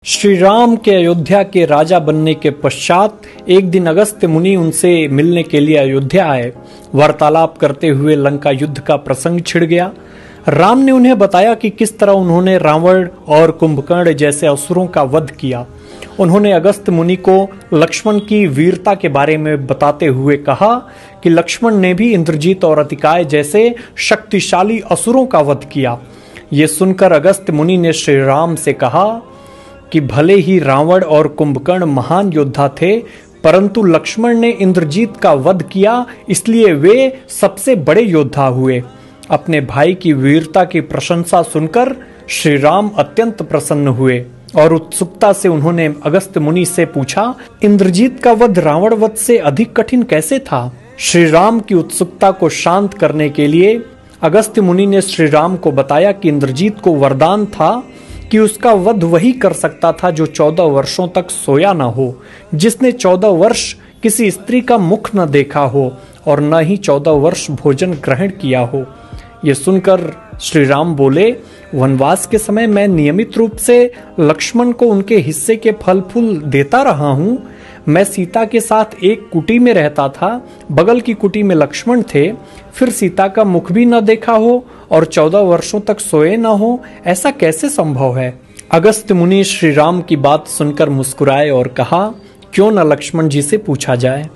श्री राम के अयोध्या के राजा बनने के पश्चात एक दिन अगस्त्य मुनि उनसे मिलने के लिए अयोध्या आए। वार्तालाप करते हुए लंका युद्ध का प्रसंग छिड़ गया। राम ने उन्हें बताया कि किस तरह उन्होंने रावण और कुंभकर्ण जैसे असुरों का वध किया। उन्होंने अगस्त्य मुनि को लक्ष्मण की वीरता के बारे में बताते हुए कहा कि लक्ष्मण ने भी इंद्रजीत और अतिकाय जैसे शक्तिशाली असुरों का वध किया। ये सुनकर अगस्त्य मुनि ने श्री राम से कहा कि भले ही रावण और कुंभकर्ण महान योद्धा थे, परंतु लक्ष्मण ने इंद्रजीत का वध किया, इसलिए वे सबसे बड़े योद्धा हुए। अपने भाई की वीरता की प्रशंसा सुनकर श्री राम अत्यंत प्रसन्न हुए और उत्सुकता से उन्होंने अगस्त्य मुनि से पूछा, इंद्रजीत का वध रावण वध से अधिक कठिन कैसे था? श्री राम की उत्सुकता को शांत करने के लिए अगस्त्य मुनि ने श्री राम को बताया कि इंद्रजीत को वरदान था कि उसका वध वही कर सकता था जो 14 वर्षों तक सोया न हो, जिसने 14 वर्ष किसी स्त्री का मुख न देखा हो और न ही 14 वर्ष भोजन ग्रहण किया हो। ये सुनकर श्री राम बोले, वनवास के समय मैं नियमित रूप से लक्ष्मण को उनके हिस्से के फल फूल देता रहा हूँ। मैं सीता के साथ एक कुटी में रहता था, बगल की कुटी में लक्ष्मण थे, फिर सीता का मुख भी न देखा हो और 14 वर्षों तक सोए न हो, ऐसा कैसे संभव है? अगस्त्य मुनि श्री राम की बात सुनकर मुस्कुराए और कहा, क्यों न लक्ष्मण जी से पूछा जाए।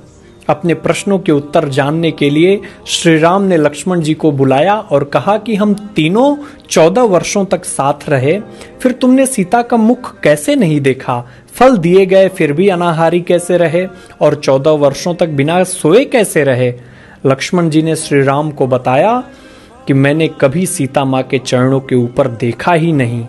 अपने प्रश्नों के उत्तर जानने के लिए श्री राम ने लक्ष्मण जी को बुलाया और कहा कि हम तीनों 14 वर्षों तक साथ रहे, फिर तुमने सीता का मुख कैसे नहीं देखा? फल दिए गए फिर भी अनाहारी कैसे रहे और 14 वर्षों तक बिना सोए कैसे रहे? लक्ष्मण जी ने श्री राम को बताया कि मैंने कभी सीता माँ के चरणों के ऊपर देखा ही नहीं।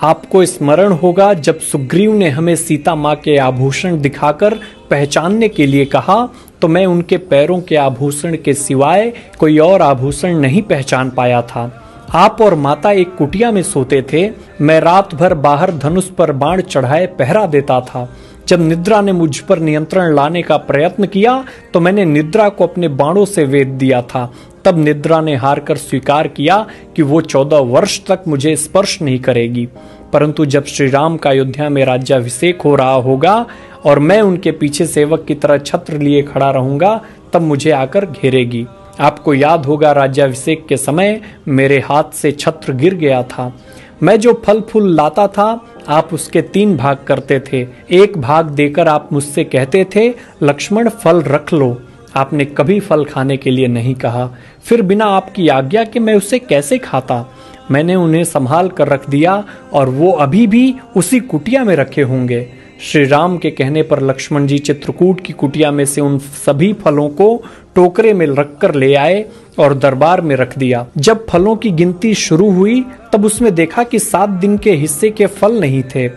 आपको स्मरण होगा जब सुग्रीव ने हमें सीता माँ के आभूषण दिखाकर पहचानने के लिए कहा, तो मैं उनके पैरों के आभूषण के सिवाय कोई और आभूषण नहीं पहचान पाया था। आप और माता एक कुटिया में सोते थे, मैं रात भर बाहर धनुष पर बाण चढ़ाए पहरा देता था। जब निद्रा ने मुझ पर नियंत्रण लाने का प्रयत्न किया तो मैंने निद्रा को अपने बाणों से वेध दिया था। तब निद्रा ने हारकर स्वीकार किया कि वो 14 वर्ष तक मुझे स्पर्श नहीं करेगी। परंतु जब श्री राम का अयोध्या में राज्याभिषेक हो रहा होगा और मैं उनके पीछे सेवक की तरह छत्र लिए खड़ा रहूंगा, तब मुझे आकर घेरेगी। आपको याद होगा राज्याभिषेक के समय मेरे हाथ से छत्र गिर गया था। मैं जो फल फूल लाता था आप उसके 3 भाग करते थे। एक भाग देकर आप मुझसे कहते थे, लक्ष्मण फल रख लो। आपने कभी फल खाने के लिए नहीं कहा। फिर बिना आपकी आज्ञा के मैं उसे कैसे खाता? मैंने उन्हें संभाल कर रख दिया और वो अभी भी उसी कुटिया में रखे होंगे। श्री राम के कहने पर लक्ष्मण जी चित्रकूट की कुटिया में से उन सभी फलों को टोकरे में रखकर ले आए और दरबार में रख दिया। जब फलों की गिनती शुरू हुई तब उसमें देखा कि 7 दिन के हिस्से के फल नहीं थे।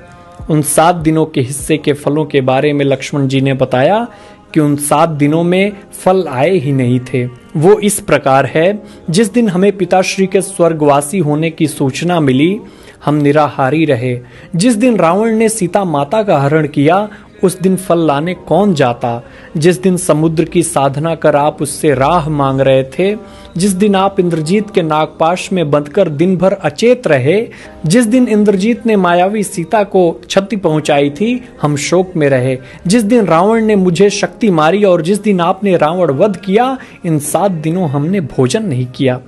उन 7 दिनों के हिस्से के फलों के बारे में लक्ष्मण जी ने बताया कि उन 7 दिनों में फल आए ही नहीं थे। वो इस प्रकार है, जिस दिन हमें पिताश्री के स्वर्गवासी होने की सूचना मिली हम निराहारी रहे। जिस दिन रावण ने सीता माता का हरण किया उस दिन फल लाने कौन जाता? जिस दिन समुद्र की साधना कर आप उससे राह मांग रहे थे, जिस दिन आप इंद्रजीत के नागपाश में बंधकर दिन भर अचेत रहे, जिस दिन इंद्रजीत ने मायावी सीता को क्षति पहुंचाई थी, हम शोक में रहे। जिस दिन रावण ने मुझे शक्ति मारी और जिस दिन आपने रावण वध किया, इन 7 दिनों हमने भोजन नहीं किया।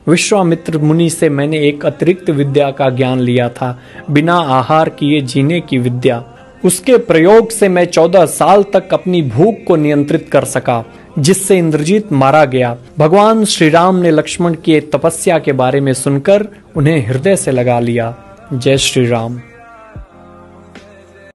विश्वामित्र मुनि से मैंने एक अतिरिक्त विद्या का ज्ञान लिया था, बिना आहार किए जीने की विद्या। उसके प्रयोग से मैं 14 साल तक अपनी भूख को नियंत्रित कर सका, जिससे इंद्रजीत मारा गया। भगवान श्री राम ने लक्ष्मण की तपस्या के बारे में सुनकर उन्हें हृदय से लगा लिया। जय श्री राम।